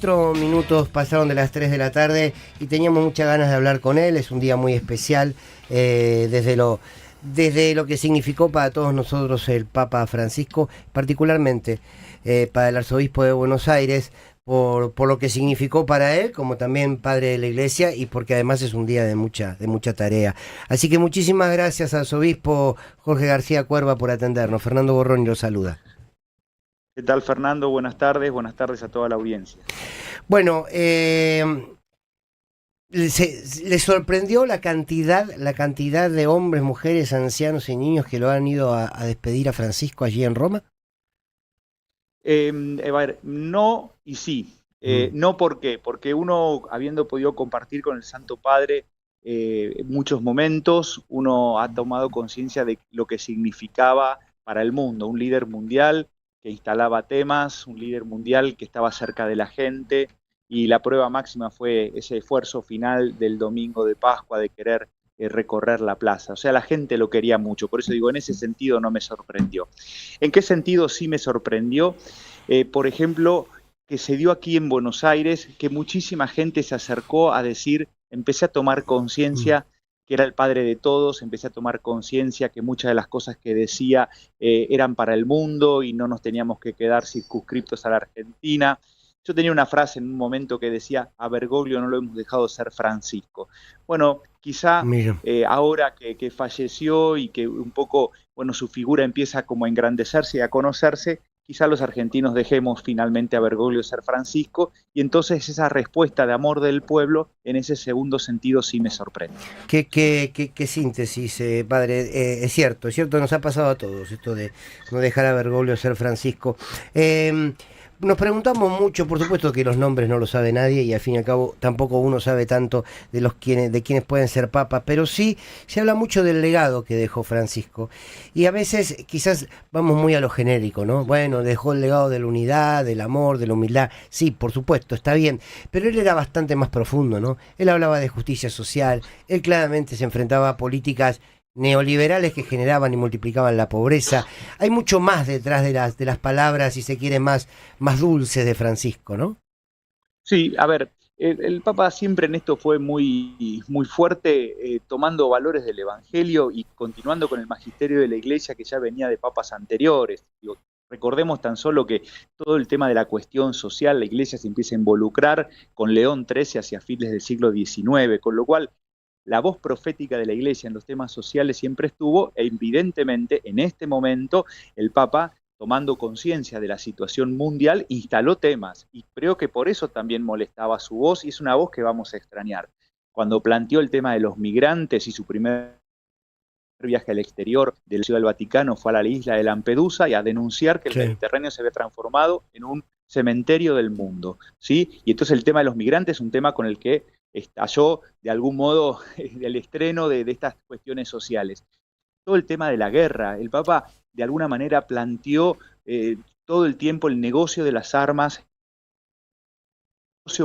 4 minutos pasaron de las 3 de la tarde y teníamos muchas ganas de hablar con él. Es un día muy especial, desde lo que significó para todos nosotros el Papa Francisco, particularmente para el arzobispo de Buenos Aires, por lo que significó para él, como también padre de la Iglesia, y porque además es un día de mucha tarea. Así que muchísimas gracias, arzobispo Jorge García Cuerva, por atendernos. Fernando Borroni lo saluda. ¿Qué tal, Fernando? Buenas tardes a toda la audiencia. Bueno, ¿le sorprendió la cantidad de hombres, mujeres, ancianos y niños que lo han ido a despedir a Francisco allí en Roma? A ver, no y sí. No, ¿por qué? Porque uno, habiendo podido compartir con el Santo Padre muchos momentos, uno ha tomado conciencia de lo que significaba para el mundo, un líder mundial que instalaba temas, un líder mundial que estaba cerca de la gente, y la prueba máxima fue ese esfuerzo final del domingo de Pascua de querer recorrer la plaza. O sea, la gente lo quería mucho, por eso digo, en ese sentido no me sorprendió. ¿En qué sentido sí me sorprendió? Por ejemplo, que se dio aquí en Buenos Aires, que muchísima gente se acercó a decir, empecé a tomar conciencia que era el padre de todos, empecé a tomar conciencia que muchas de las cosas que decía eran para el mundo y no nos teníamos que quedar circunscriptos a la Argentina. Yo tenía una frase en un momento que decía, a Bergoglio no lo hemos dejado ser Francisco. Bueno, quizá ahora que falleció y que un poco, bueno, su figura empieza como a engrandecerse y a conocerse, quizá los argentinos dejemos finalmente a Bergoglio ser Francisco, y entonces esa respuesta de amor del pueblo, en ese segundo sentido sí me sorprende. Qué síntesis, padre. Es cierto, nos ha pasado a todos esto de no dejar a Bergoglio ser Francisco. Nos preguntamos mucho, por supuesto que los nombres no lo sabe nadie y al fin y al cabo tampoco uno sabe tanto de quienes pueden ser papas, pero sí se habla mucho del legado que dejó Francisco y a veces quizás vamos muy a lo genérico, ¿no? Bueno, dejó el legado de la unidad, del amor, de la humildad, sí, por supuesto, está bien, pero él era bastante más profundo, ¿no? Él hablaba de justicia social, él claramente se enfrentaba a políticas neoliberales que generaban y multiplicaban la pobreza. Hay mucho más detrás de las palabras, si se quiere, más dulces de Francisco, ¿no? Sí, a ver, el Papa siempre en esto fue muy fuerte, tomando valores del Evangelio y continuando con el magisterio de la Iglesia que ya venía de papas anteriores. Digo, recordemos tan solo que todo el tema de la cuestión social, la Iglesia se empieza a involucrar con León XIII hacia fines del siglo XIX, con lo cual la voz profética de la Iglesia en los temas sociales siempre estuvo, e evidentemente en este momento el Papa, tomando conciencia de la situación mundial, instaló temas, y creo que por eso también molestaba su voz, y es una voz que vamos a extrañar. Cuando planteó el tema de los migrantes y su primer viaje al exterior de la Ciudad del Vaticano fue a la isla de Lampedusa y a denunciar que el Mediterráneo se había transformado en un cementerio del mundo, ¿sí? Y entonces el tema de los migrantes es un tema con el que estalló de algún modo el estreno de estas cuestiones sociales. Todo el tema de la guerra, el Papa de alguna manera planteó todo el tiempo el negocio de las armas,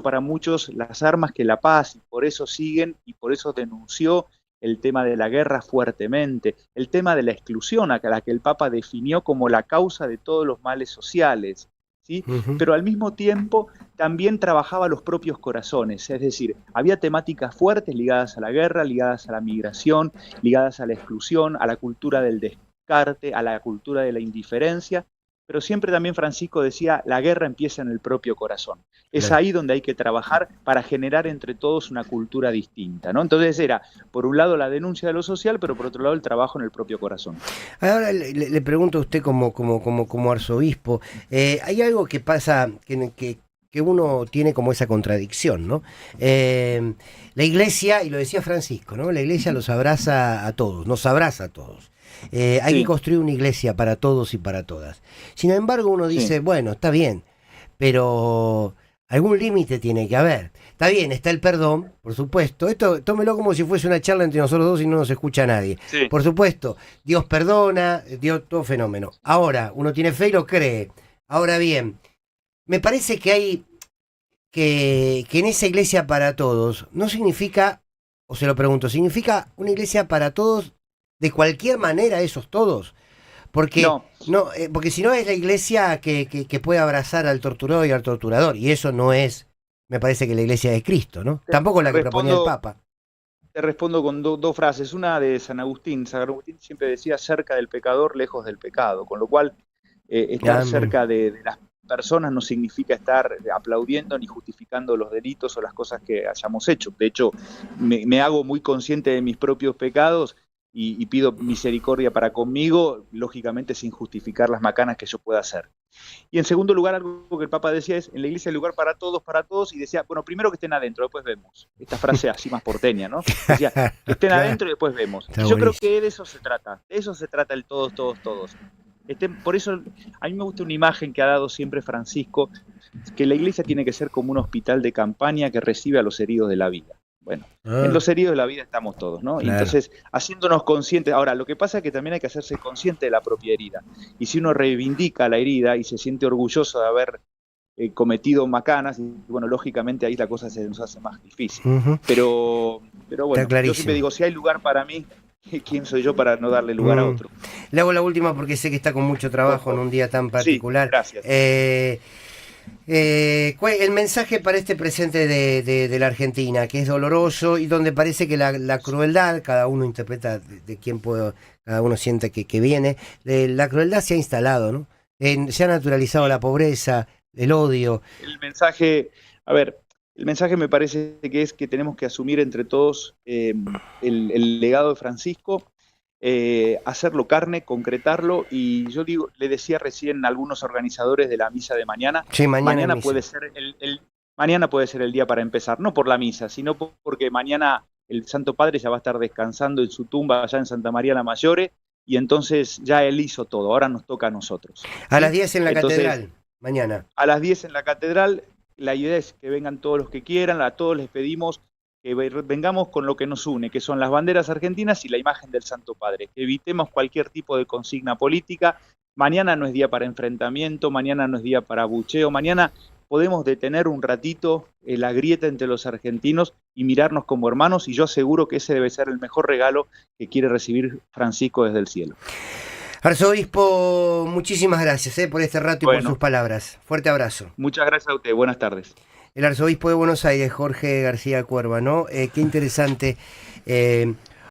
para muchos las armas que la paz, y por eso siguen y por eso denunció el tema de la guerra fuertemente, el tema de la exclusión, a la que el Papa definió como la causa de todos los males sociales, ¿sí? Pero al mismo tiempo también trabajaba los propios corazones, es decir, había temáticas fuertes ligadas a la guerra, ligadas a la migración, ligadas a la exclusión, a la cultura del descarte, a la cultura de la indiferencia, pero siempre también Francisco decía, la guerra empieza en el propio corazón. Es ahí donde hay que trabajar para generar entre todos una cultura distinta, ¿no? Entonces era, por un lado, la denuncia de lo social, pero por otro lado, el trabajo en el propio corazón. Ahora le pregunto a usted como arzobispo, hay algo que pasa que uno tiene como esa contradicción, ¿no? La Iglesia, y lo decía Francisco, ¿no? La Iglesia los abraza a todos, nos abraza a todos. Hay que construir una iglesia para todos y para todas. Sin embargo, uno dice, bueno, está bien, pero algún límite tiene que haber. Está bien, está el perdón, por supuesto. Esto tómelo como si fuese una charla entre nosotros dos y no nos escucha nadie. Sí. Por supuesto, Dios perdona, Dios, todo fenómeno. Ahora, uno tiene fe y lo cree. Ahora bien, me parece que hay que en esa iglesia para todos no significa, o se lo pregunto, ¿significa una iglesia para todos de cualquier manera esos todos? Porque No, porque si no es la iglesia que puede abrazar al torturado y al torturador, y eso no es, me parece que la iglesia de Cristo, ¿no? te Tampoco la que proponía el respondo, Papa. te respondo con dos frases. Una de San Agustín. San Agustín siempre decía cerca del pecador, lejos del pecado. Con lo cual, estar Amén. cerca de las personas no significa estar aplaudiendo ni justificando los delitos o las cosas que hayamos hecho. De hecho, me hago muy consciente de mis propios pecados y pido misericordia para conmigo, lógicamente sin justificar las macanas que yo pueda hacer. Y en segundo lugar, algo que el Papa decía es, en la iglesia hay lugar para todos, y decía, bueno, primero que estén adentro, después vemos. Esta frase así más porteña, ¿no? Decía, que estén Claro, adentro y después vemos. está Y yo creo buenísimo. que de eso se trata el todos, todos, todos. Por eso a mí me gusta una imagen que ha dado siempre Francisco, que la iglesia tiene que ser como un hospital de campaña que recibe a los heridos de la vida. Bueno, en Ah, los heridos de la vida estamos todos, ¿no? Y claro. entonces, haciéndonos conscientes, ahora, lo que pasa es que también hay que hacerse consciente de la propia herida. Y si uno reivindica la herida y se siente orgulloso de haber cometido macanas, y bueno, lógicamente ahí la cosa se nos hace más difícil. Ujú, Pero está bueno, yo siempre clarísimo. digo, si hay lugar para mí, ¿quién soy yo para no darle lugar a Mm. otro? Le hago la última porque sé que está con mucho Por trabajo en favor. un día tan Sí, particular. gracias. El mensaje para este presente de la Argentina, que es doloroso y donde parece que la crueldad, cada uno interpreta de quién puede, cada uno siente que viene, la crueldad se ha instalado, ¿no? Se ha naturalizado Sí, la pobreza, el odio. el mensaje, a ver, el mensaje me parece que es que tenemos que asumir entre todos el legado de Francisco, hacerlo carne, concretarlo, y yo digo, le decía recién a algunos organizadores de la misa de mañana, Sí, mañana en mañana misa. puede ser mañana puede ser el día para empezar, no por la misa, sino porque mañana el Santo Padre ya va a estar descansando en su tumba allá en Santa María la Mayore, y entonces ya él hizo todo, ahora nos toca a nosotros, A las ¿sí? 10 en la Entonces, catedral, mañana. a las 10 en la catedral, la idea es que vengan todos los que quieran, a todos les pedimos que vengamos con lo que nos une, que son las banderas argentinas y la imagen del Santo Padre. Que evitemos cualquier tipo de consigna política. Mañana no es día para enfrentamiento, mañana no es día para abucheo, mañana podemos detener un ratito la grieta entre los argentinos y mirarnos como hermanos, y yo aseguro que ese debe ser el mejor regalo que quiere recibir Francisco desde el cielo. Arzobispo, muchísimas gracias por este rato y por sus Bueno, palabras. Fuerte abrazo. muchas gracias a usted, buenas tardes. El arzobispo de Buenos Aires, Jorge García Cuerva, ¿no? Qué interesante